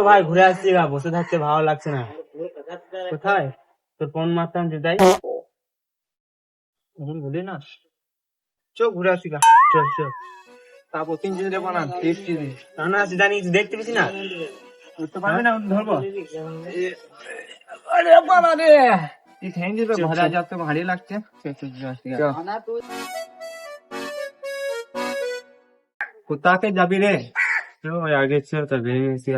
ভাই ঘুরে আসছি গা, বসে থাকতে ভালো লাগছে না। কোথায় তোর ফোন মারতাম যে তাই এখন বলি না, চ ঘুরে আসি গা। চল চল, তারপর 3 কেজি দেবো না 30 কেজি না আছে জানি, দেখতে পেছি না, ধরতে পারবি না ধরবো আরে বাবা রে এই ঠ্যাং দিয়ে ভরা যা তো ভারী লাগছে কোথাকে যাবি রে ওই আগে ছিল তো বেরিয়ে গেছি।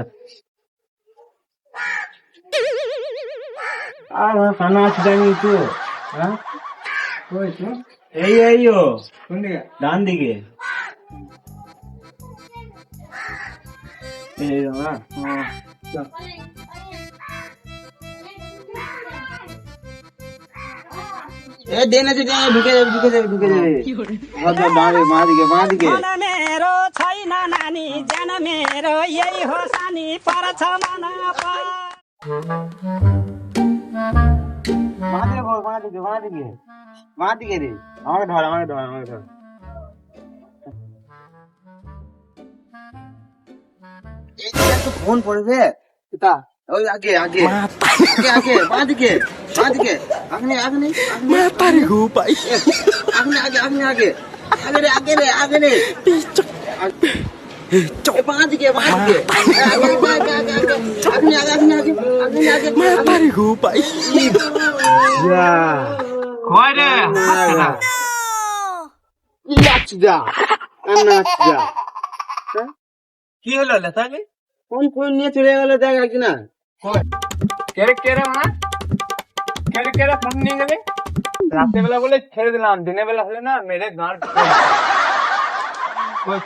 আর খানা আছে জানি তো, হ্যাঁ কই তো এই ও কোন দিকে ডান দিকে। এই না এ দেনে যে ঢুকে যাবে বাঁ দিকে मेरो छैन नानी जान मेरो यही हो सानी परछ मन বাঁ দিকে রে, আমাকে ধর এই দিকে তো ফোন পড়বে তা, ওই আগে বাঁ দিকে আগনে মাতারি গো ভাই, আগনে রে বাঁ দিকে মাতারি গো ভাই। কই রে কি হলো লেতাকে ফোন নিয়ে চলে গেল, দেখ একদিন কই কেরে মানে কেরে ফোন নিয়ে গেলে রাতে বেলা বলে ছেড়ে দিলাম, দিনের বেলা হলে না মেরে গাঁড় কই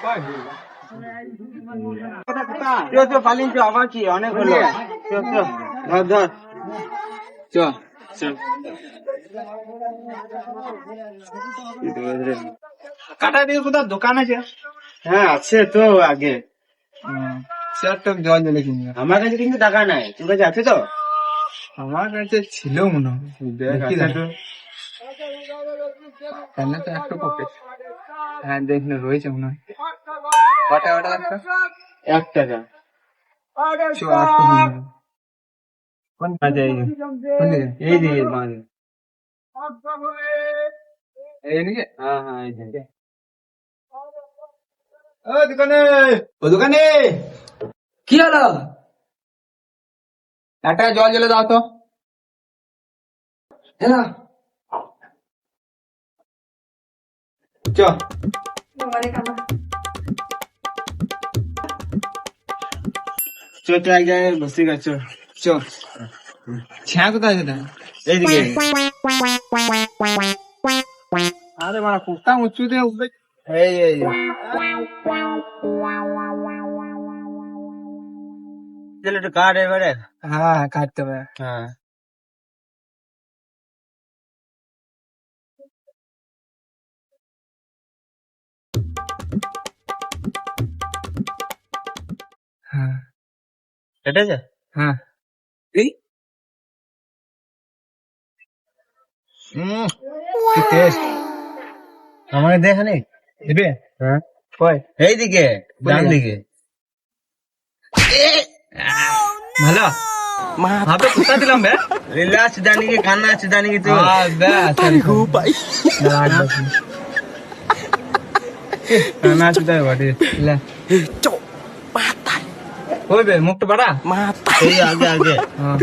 পালিন চ, আবার কি অনেক হলো, ধর চল কাটা দিয়ে কোথাও দোকান আছে? হ্যাঁ আছে তো আগে, স্যার তো জল জলে কিনবে। আমার কাছে কিন্তু টাকা নাই, তোর কাছে আছে তো? আমার কাছে ছিল মনে হয়, দেখি আছে তো। কেন তো একটু পকেট, হ্যাঁ দেখলে রয়েছে মনে হয়। কটা লাগছে? 1 টাকা। কোন কাজে? এই দিকে মানে এই নাকি? হ্যাঁ এই দিকে। দোকানে কি হলো? একটা জল জলে দাও তো। হ্যাঁ চ এক জায়গায় বসে গেছ, ছ্যা কোথায় সেটা? এইদিকে। আরে মারা কুত্তা উঁচু দিয়ে উঠবে। এই চলো একটু কাট এবারে। হ্যাঁ কাটতে হবে। হ্যাঁ হ্যাঁ কেটেছে? হ্যাঁ এই কি টেস্ট আমাকে দেখা নেই দিবে? হ্যাঁ কই এইদিকে ডান দিকে। ভালো হাতে কুত্তা দিলাম বে। রিলাক্স জানি কি খানা আছে জানি কি তো। হ্যাঁ ব্যাস আরে গো ভাই খানা আছে তাই বাড়ি লে চো মাথা কই বে মুখটা বাড়া মাথা এই আগে হ্যাঁ